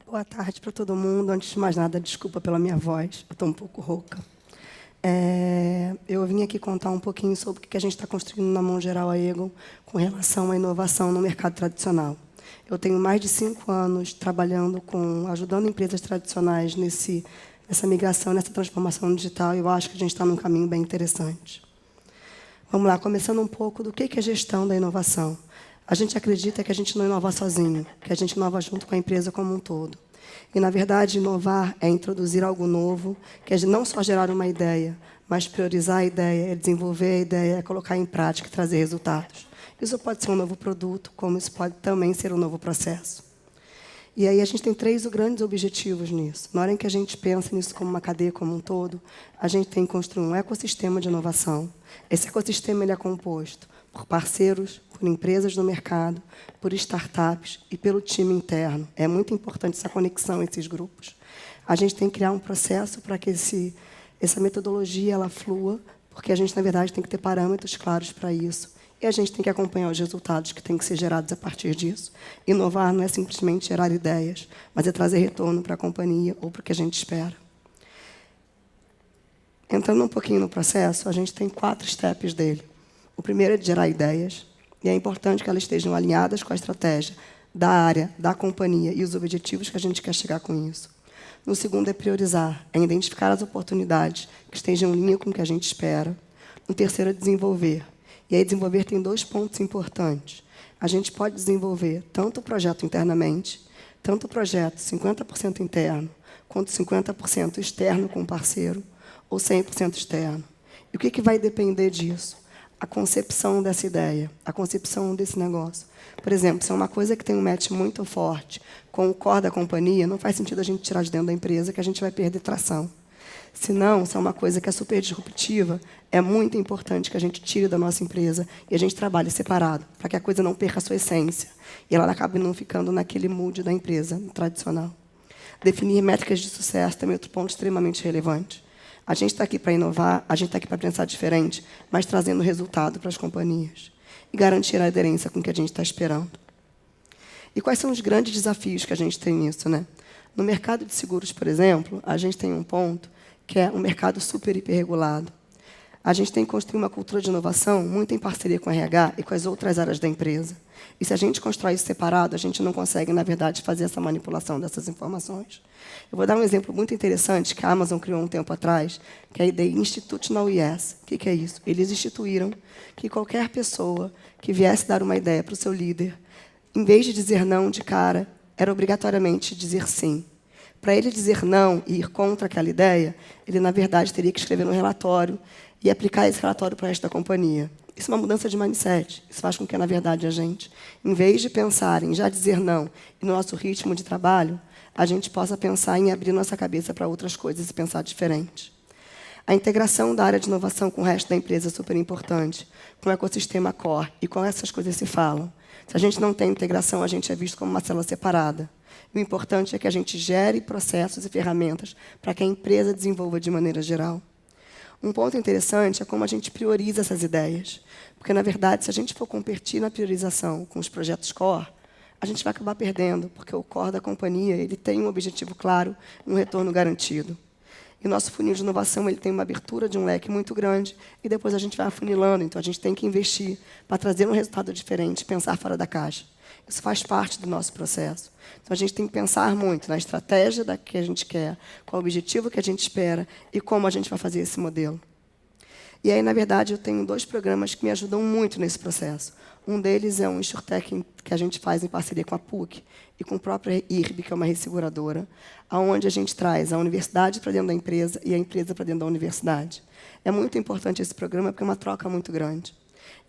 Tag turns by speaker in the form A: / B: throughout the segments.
A: Boa tarde para todo mundo. Antes de mais nada, desculpa pela minha voz, eu estou um pouco rouca. Eu vim aqui contar um pouquinho sobre o que a gente está construindo na Mão Geral Aegon com relação à inovação no mercado tradicional. Eu tenho mais de 5 anos trabalhando ajudando empresas tradicionais nessa migração, nessa transformação digital, e eu acho que a gente está num caminho bem interessante. Vamos lá, começando um pouco do que é gestão da inovação. A gente acredita que a gente não inova sozinho, que a gente inova junto com a empresa como um todo. E, na verdade, inovar é introduzir algo novo, que é não só gerar uma ideia, mas priorizar a ideia, é desenvolver a ideia, é colocar em prática e trazer resultados. Isso pode ser um novo produto, como isso pode também ser um novo processo. E aí a gente tem 3 grandes objetivos nisso. Na hora em que a gente pensa nisso como uma cadeia como um todo, a gente tem que construir um ecossistema de inovação. Esse ecossistema ele é composto por parceiros, por empresas do mercado, por startups e pelo time interno. É muito importante essa conexão entre esses grupos. A gente tem que criar um processo para que essa metodologia ela flua, porque a gente, na verdade, tem que ter parâmetros claros para isso. E a gente tem que acompanhar os resultados que têm que ser gerados a partir disso. Inovar não é simplesmente gerar ideias, mas é trazer retorno para a companhia ou para o que a gente espera. Entrando um pouquinho no processo, a gente tem 4 steps dele. O primeiro é de gerar ideias, e é importante que elas estejam alinhadas com a estratégia da área, da companhia e os objetivos que a gente quer chegar com isso. No segundo é priorizar, é identificar as oportunidades que estejam em linha com o que a gente espera. No terceiro é desenvolver. E aí desenvolver tem 2 pontos importantes. A gente pode desenvolver tanto o projeto internamente, tanto o projeto 50% interno, quanto 50% externo com o parceiro, ou 100% externo. E o que vai depender disso? A concepção dessa ideia, a concepção desse negócio. Por exemplo, se é uma coisa que tem um match muito forte com o core da companhia, não faz sentido a gente tirar de dentro da empresa, que a gente vai perder tração. Se não, se é uma coisa que é super disruptiva, é muito importante que a gente tire da nossa empresa e a gente trabalhe separado, para que a coisa não perca a sua essência e ela acabe não ficando naquele mood da empresa tradicional. Definir métricas de sucesso também é outro ponto extremamente relevante. A gente está aqui para inovar, a gente está aqui para pensar diferente, mas trazendo resultado para as companhias. E garantir a aderência com o que a gente está esperando. E quais são os grandes desafios que a gente tem nisso, né? No mercado de seguros, por exemplo, a gente tem um ponto que é um mercado super hiperregulado. A gente tem que construir uma cultura de inovação muito em parceria com a RH e com as outras áreas da empresa. E se a gente constrói isso separado, a gente não consegue, na verdade, fazer essa manipulação dessas informações. Eu vou dar um exemplo muito interessante que a Amazon criou um tempo atrás, que é a ideia Institutional Yes. O que é isso? Eles instituíram que qualquer pessoa que viesse dar uma ideia para o seu líder, em vez de dizer não de cara, era obrigatoriamente dizer sim. Para ele dizer não e ir contra aquela ideia, ele, na verdade, teria que escrever um relatório e aplicar esse relatório para o resto da companhia. Isso é uma mudança de mindset. Isso faz com que, na verdade, a gente, em vez de pensar em já dizer não e no nosso ritmo de trabalho, a gente possa pensar em abrir nossa cabeça para outras coisas e pensar diferente. A integração da área de inovação com o resto da empresa é super importante, com o ecossistema core e com essas coisas se falam. Se a gente não tem integração, a gente é visto como uma célula separada. O importante é que a gente gere processos e ferramentas para que a empresa desenvolva de maneira geral. Um ponto interessante é como a gente prioriza essas ideias. Porque, na verdade, se a gente for competir na priorização com os projetos core, a gente vai acabar perdendo, porque o core da companhia ele tem um objetivo claro e um retorno garantido. E o nosso funil de inovação ele tem uma abertura de um leque muito grande e depois a gente vai afunilando. Então, a gente tem que investir para trazer um resultado diferente, pensar fora da caixa. Isso faz parte do nosso processo. Então, a gente tem que pensar muito na estratégia da que a gente quer, qual o objetivo que a gente espera e como a gente vai fazer esse modelo. E aí, na verdade, eu tenho 2 programas que me ajudam muito nesse processo. Um deles é um InsurTech que a gente faz em parceria com a PUC e com o próprio IRB, que é uma resseguradora, onde a gente traz a universidade para dentro da empresa e a empresa para dentro da universidade. É muito importante esse programa porque é uma troca muito grande.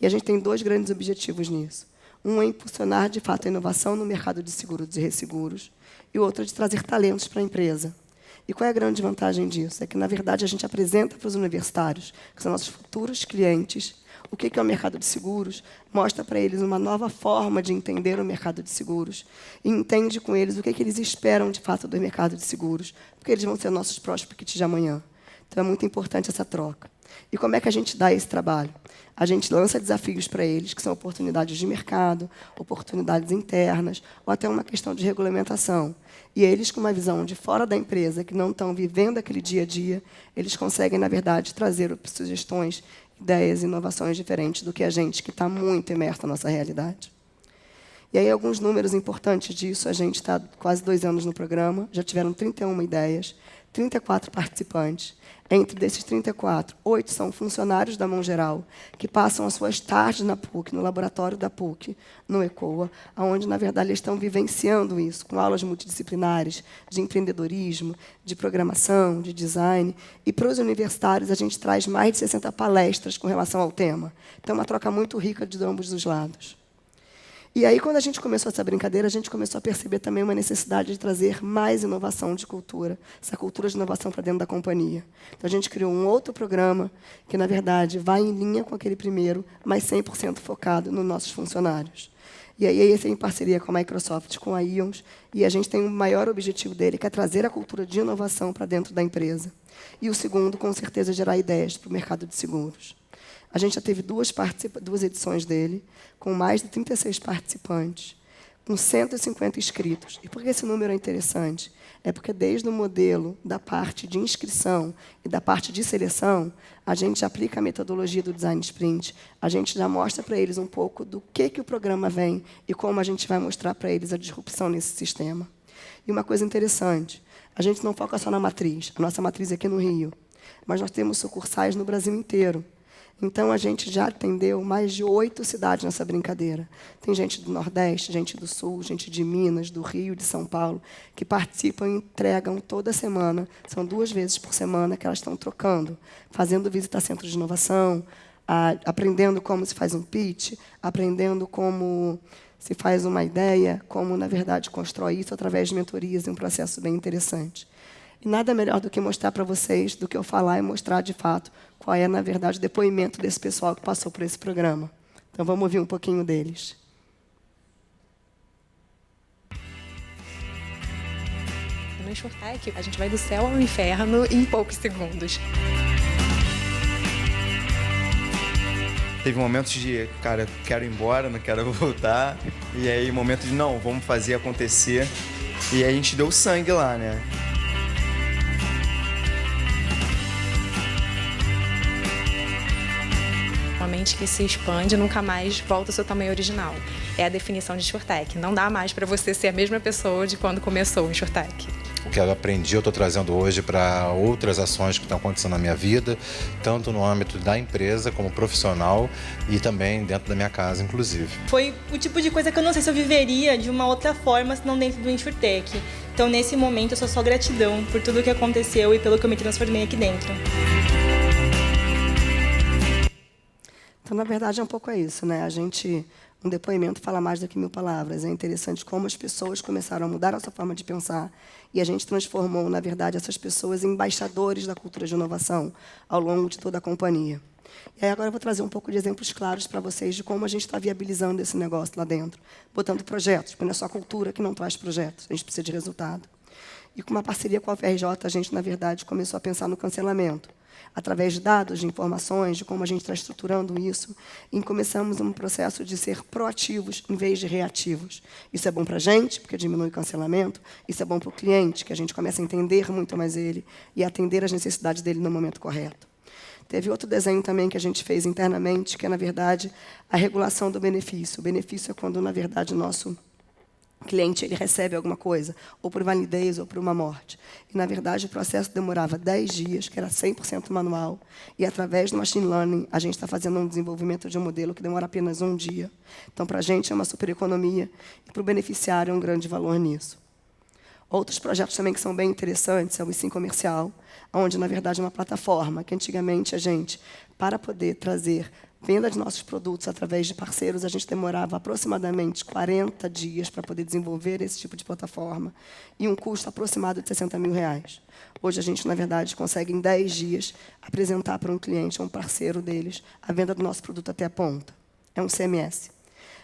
A: E a gente tem 2 grandes objetivos nisso. Um é impulsionar, de fato, a inovação no mercado de seguros e resseguros, e o outro é de trazer talentos para a empresa. E qual é a grande vantagem disso? É que, na verdade, a gente apresenta para os universitários, que são nossos futuros clientes, o que é o mercado de seguros, mostra para eles uma nova forma de entender o mercado de seguros, e entende com eles o que eles esperam, de fato, do mercado de seguros, porque eles vão ser nossos prospects de amanhã. Então, é muito importante essa troca. E como é que a gente dá esse trabalho? A gente lança desafios para eles, que são oportunidades de mercado, oportunidades internas, ou até uma questão de regulamentação. E eles, com uma visão de fora da empresa, que não estão vivendo aquele dia a dia, eles conseguem, na verdade, trazer sugestões, ideias, inovações diferentes do que a gente, que está muito imerso na nossa realidade. E aí, alguns números importantes disso, a gente está quase 2 anos no programa, já tiveram 31 ideias, 34 participantes. Entre desses 34, 8 são funcionários da Mão Geral, que passam as suas tardes na PUC, no laboratório da PUC, no ECOA, onde, na verdade, eles estão vivenciando isso, com aulas multidisciplinares, de empreendedorismo, de programação, de design. E para os universitários, a gente traz mais de 60 palestras com relação ao tema. Então, é uma troca muito rica de ambos os lados. E aí, quando a gente começou essa brincadeira, a gente começou a perceber também uma necessidade de trazer mais inovação de cultura, essa cultura de inovação para dentro da companhia. Então, a gente criou um outro programa que, na verdade, vai em linha com aquele primeiro, mas 100% focado nos nossos funcionários. E aí, esse é em parceria com a Microsoft, com a Ions, e a gente tem um maior objetivo dele, que é trazer a cultura de inovação para dentro da empresa. E o segundo, com certeza, gerar ideias para o mercado de seguros. A gente já teve 2 edições dele, com mais de 36 participantes, com 150 inscritos. E por que esse número é interessante? É porque desde o modelo da parte de inscrição e da parte de seleção, a gente aplica a metodologia do Design Sprint, a gente já mostra para eles um pouco do que o programa vem e como a gente vai mostrar para eles a disrupção nesse sistema. E uma coisa interessante, a gente não foca só na matriz, a nossa matriz é aqui no Rio, mas nós temos sucursais no Brasil inteiro. Então, a gente já atendeu mais de 8 cidades nessa brincadeira. Tem gente do Nordeste, gente do Sul, gente de Minas, do Rio, de São Paulo, que participam e entregam toda semana. São 2 vezes por semana que elas estão trocando, fazendo visita a centros de inovação, aprendendo como se faz um pitch, aprendendo como se faz uma ideia, como, na verdade, constrói isso através de mentorias, um processo bem interessante. E nada melhor do que mostrar para vocês, do que eu falar e mostrar, de fato, qual é, na verdade, o depoimento desse pessoal que passou por esse programa. Então, vamos ouvir um pouquinho deles.
B: No InsurTech, a gente vai do céu ao inferno em poucos segundos.
C: Teve momentos de, cara, quero ir embora, não quero voltar. E aí, momentos de, não, vamos fazer acontecer. E aí a gente deu sangue lá, né?
B: Uma mente que se expande nunca mais volta ao seu tamanho original. É a definição de InsurTech. Não dá mais para você ser a mesma pessoa de quando começou o InsurTech.
D: O que eu aprendi, eu estou trazendo hoje para outras ações que estão acontecendo na minha vida, tanto no âmbito da empresa como profissional e também dentro da minha casa, inclusive.
E: Foi o tipo de coisa que eu não sei se eu viveria de uma outra forma, senão dentro do InsurTech. Então, nesse momento, eu só gratidão por tudo que aconteceu e pelo que eu me transformei aqui dentro.
A: Então, na verdade, é um pouco isso, né? Um depoimento fala mais do que 1000 palavras. É interessante como as pessoas começaram a mudar a sua forma de pensar e a gente transformou, na verdade, essas pessoas em embaixadores da cultura de inovação ao longo de toda a companhia. E aí agora eu vou trazer um pouco de exemplos claros para vocês de como a gente está viabilizando esse negócio lá dentro, botando projetos, porque não é só a cultura que não traz projetos, a gente precisa de resultado. E com uma parceria com a UFRJ, a gente, na verdade, começou a pensar no cancelamento, através de dados, de informações, de como a gente está estruturando isso, e começamos um processo de ser proativos em vez de reativos. Isso é bom para a gente, porque diminui o cancelamento, isso é bom para o cliente, que a gente começa a entender muito mais ele e atender às necessidades dele no momento correto. Teve outro desenho também que a gente fez internamente, que é, na verdade, a regulação do benefício. O benefício é quando, na verdade, o nosso cliente ele recebe alguma coisa, ou por validez, ou por uma morte. E, na verdade, o processo demorava 10 dias, que era 100% manual, e, através do machine learning, a gente está fazendo um desenvolvimento de um modelo que demora apenas 1 dia. Então, para a gente, é uma super economia, e para o beneficiário, é um grande valor nisso. Outros projetos também que são bem interessantes é o Sim Comercial, onde, na verdade, é uma plataforma que, antigamente, a gente, para poder trazer venda de nossos produtos através de parceiros, a gente demorava aproximadamente 40 dias para poder desenvolver esse tipo de plataforma e um custo aproximado de R$60 mil. Hoje, a gente, na verdade, consegue, em 10 dias, apresentar para um cliente, a um parceiro deles, a venda do nosso produto até a ponta. É um CMS.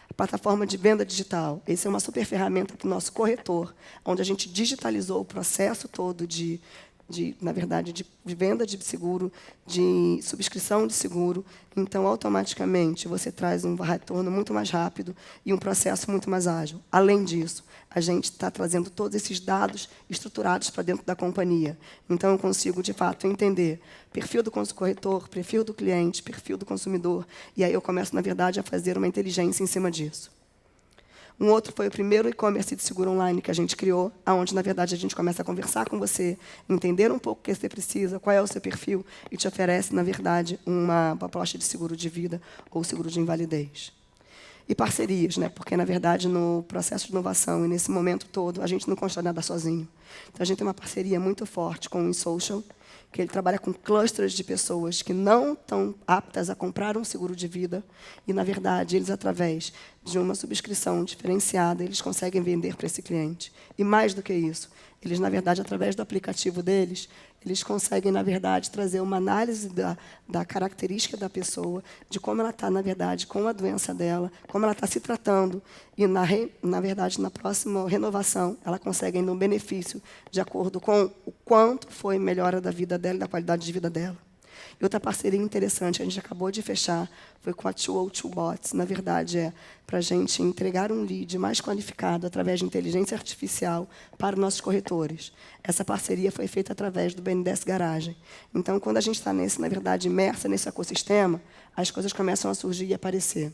A: A plataforma de venda digital. Essa é uma super ferramenta para o nosso corretor, onde a gente digitalizou o processo todo de na verdade, de venda de seguro, de subscrição de seguro. Então, automaticamente, você traz um retorno muito mais rápido e um processo muito mais ágil. Além disso, a gente está trazendo todos esses dados estruturados para dentro da companhia. Então, eu consigo, de fato, entender perfil do corretor, perfil do cliente, perfil do consumidor, e aí eu começo, na verdade, a fazer uma inteligência em cima disso. Um outro foi o primeiro e-commerce de seguro online que a gente criou, onde, na verdade, a gente começa a conversar com você, entender um pouco o que você precisa, qual é o seu perfil, e te oferece, na verdade, uma proposta de seguro de vida ou seguro de invalidez. E parcerias, né? Porque, na verdade, no processo de inovação e nesse momento todo, a gente não constrói nada sozinho. Então, a gente tem uma parceria muito forte com o InSocial, que ele trabalha com clusters de pessoas que não estão aptas a comprar um seguro de vida e, na verdade, eles, através de uma subscrição diferenciada, eles conseguem vender para esse cliente. E, mais do que isso, eles, na verdade, através do aplicativo deles, eles conseguem, na verdade, trazer uma análise da característica da pessoa, de como ela está, na verdade, com a doença dela, como ela está se tratando, e, na verdade, na próxima renovação, ela consegue ainda um benefício de acordo com o quanto foi melhora da vida dela e da qualidade de vida dela. E outra parceria interessante, a gente acabou de fechar, foi com a 202 Bots. Na verdade, para a gente entregar um lead mais qualificado através de inteligência artificial para os nossos corretores. Essa parceria foi feita através do BNDES Garagem. Então, quando a gente está, na verdade, imersa nesse ecossistema, as coisas começam a surgir e aparecer.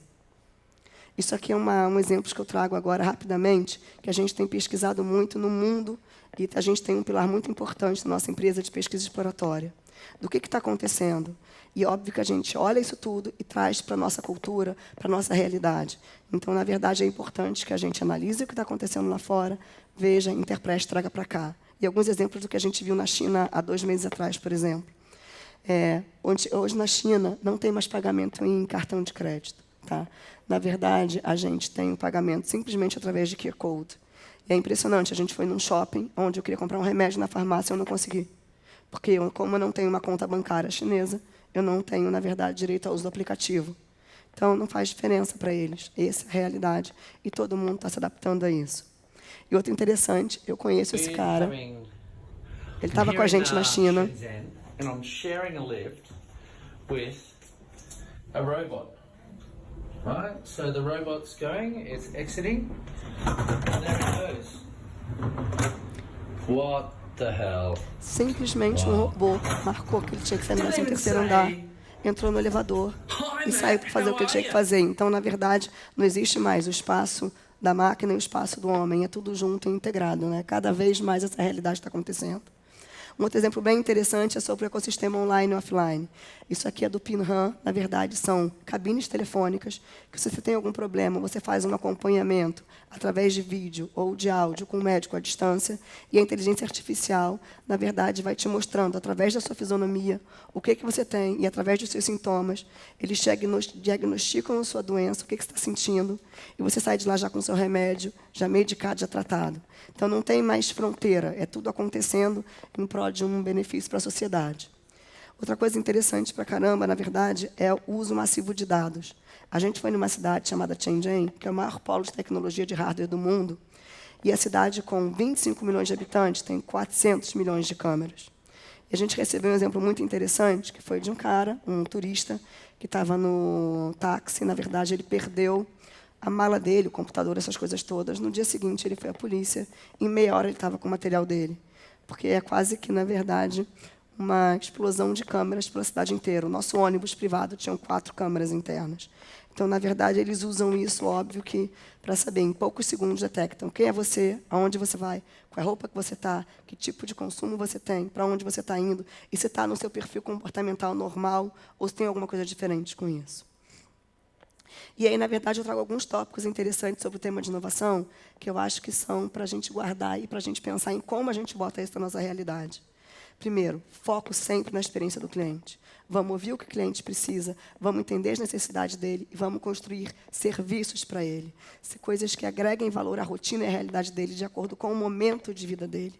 A: Isso aqui é um exemplo que eu trago agora rapidamente, que a gente tem pesquisado muito no mundo, e a gente tem um pilar muito importante na nossa empresa de pesquisa exploratória. Do que está acontecendo. E óbvio que a gente olha isso tudo e traz para a nossa cultura, para a nossa realidade. Então, na verdade, é importante que a gente analise o que está acontecendo lá fora, veja, interprete, traga para cá. E alguns exemplos do que a gente viu na China há 2 meses atrás, por exemplo. Hoje, na China, não tem mais pagamento em cartão de crédito. Tá? Na verdade, a gente tem o pagamento simplesmente através de QR Code. E é impressionante, a gente foi num shopping onde eu queria comprar um remédio na farmácia e eu não consegui. Porque, como eu não tenho uma conta bancária chinesa, eu não tenho, na verdade, direito ao uso do aplicativo. Então, não faz diferença para eles. Essa é a realidade. E todo mundo está se adaptando a isso. E outro interessante, eu conheço esse cara. Ele estava com a gente na China.
F: And I'm sharing a lift with a robot. Right? So the robot's going, it's exiting, and there it goes. What the hell?
A: Simplesmente um robô marcou que ele tinha que sair no 13º andar, entrou no elevador e saiu para fazer o que ele tinha que fazer. Então, na verdade, não existe mais o espaço da máquina e o espaço do homem. É tudo junto e integrado. Né? Cada vez mais essa realidade está acontecendo. Um outro exemplo bem interessante é sobre o ecossistema online e offline. Isso aqui é do Pinham. Na verdade, são cabines telefônicas que, se você tem algum problema, você faz um acompanhamento através de vídeo ou de áudio com o médico à distância, e a inteligência artificial, na verdade, vai te mostrando, através da sua fisionomia, o que você tem, e através dos seus sintomas, eles diagnosticam a sua doença, o que você está sentindo, e você sai de lá já com o seu remédio, já medicado, já tratado. Então, não tem mais fronteira, é tudo acontecendo em prol de um benefício para a sociedade. Outra coisa interessante para caramba, na verdade, é o uso massivo de dados. A gente foi numa cidade chamada Shenzhen, que é o maior polo de tecnologia de hardware do mundo, e a cidade, com 25 milhões de habitantes, tem 400 milhões de câmeras. E a gente recebeu um exemplo muito interessante, que foi de um cara, um turista, que estava no táxi. Na verdade, ele perdeu a mala dele, o computador, essas coisas todas. No dia seguinte, ele foi à polícia. Em meia hora, ele estava com o material dele. Porque é quase que, na verdade, uma explosão de câmeras pela cidade inteira. O nosso ônibus privado tinha 4 câmeras internas. Então, na verdade, eles usam isso, óbvio, que para saber, em poucos segundos, detectam quem é você, aonde você vai, qual é a roupa que você está, que tipo de consumo você tem, para onde você está indo, e se está no seu perfil comportamental normal ou se tem alguma coisa diferente com isso. E aí, na verdade, eu trago alguns tópicos interessantes sobre o tema de inovação, que eu acho que são para a gente guardar e para a gente pensar em como a gente bota isso na nossa realidade. Primeiro, foco sempre na experiência do cliente. Vamos ouvir o que o cliente precisa, vamos entender as necessidades dele e vamos construir serviços para ele. Coisas que agreguem valor à rotina e à realidade dele, de acordo com o momento de vida dele.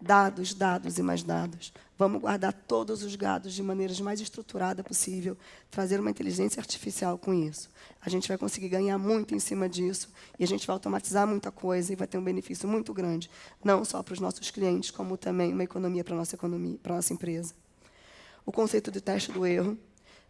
A: Dados, dados e mais dados. Vamos guardar todos os dados de maneira mais estruturada possível, trazer uma inteligência artificial com isso. A gente vai conseguir ganhar muito em cima disso e a gente vai automatizar muita coisa e vai ter um benefício muito grande, não só para os nossos clientes, como também uma economia para a nossa economia, para a nossa empresa. O conceito de teste do erro,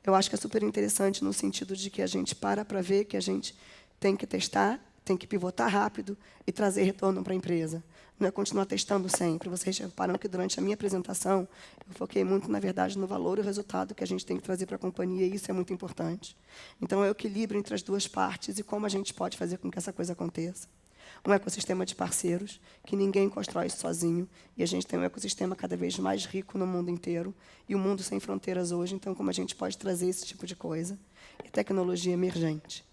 A: eu acho que é super interessante no sentido de que a gente para ver que a gente tem que testar, tem que pivotar rápido e trazer retorno para a empresa. Não é continuar testando sempre. Vocês reparam que durante a minha apresentação, eu foquei muito, na verdade, no valor e o resultado que a gente tem que trazer para a companhia, e isso é muito importante. Então, é o equilíbrio entre as duas partes e como a gente pode fazer com que essa coisa aconteça. Um ecossistema de parceiros, que ninguém constrói sozinho, e a gente tem um ecossistema cada vez mais rico no mundo inteiro, e o mundo sem fronteiras hoje, então, como a gente pode trazer esse tipo de coisa? E tecnologia emergente.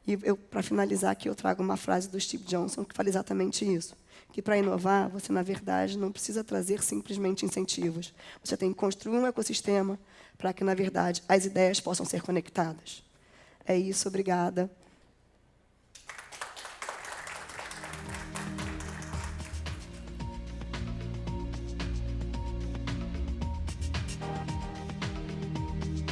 A: E para finalizar aqui, eu trago uma frase do Steve Johnson que fala exatamente isso, que para inovar, você, na verdade, não precisa trazer simplesmente incentivos. Você tem que construir um ecossistema para que, na verdade, as ideias possam ser conectadas. É isso, obrigada.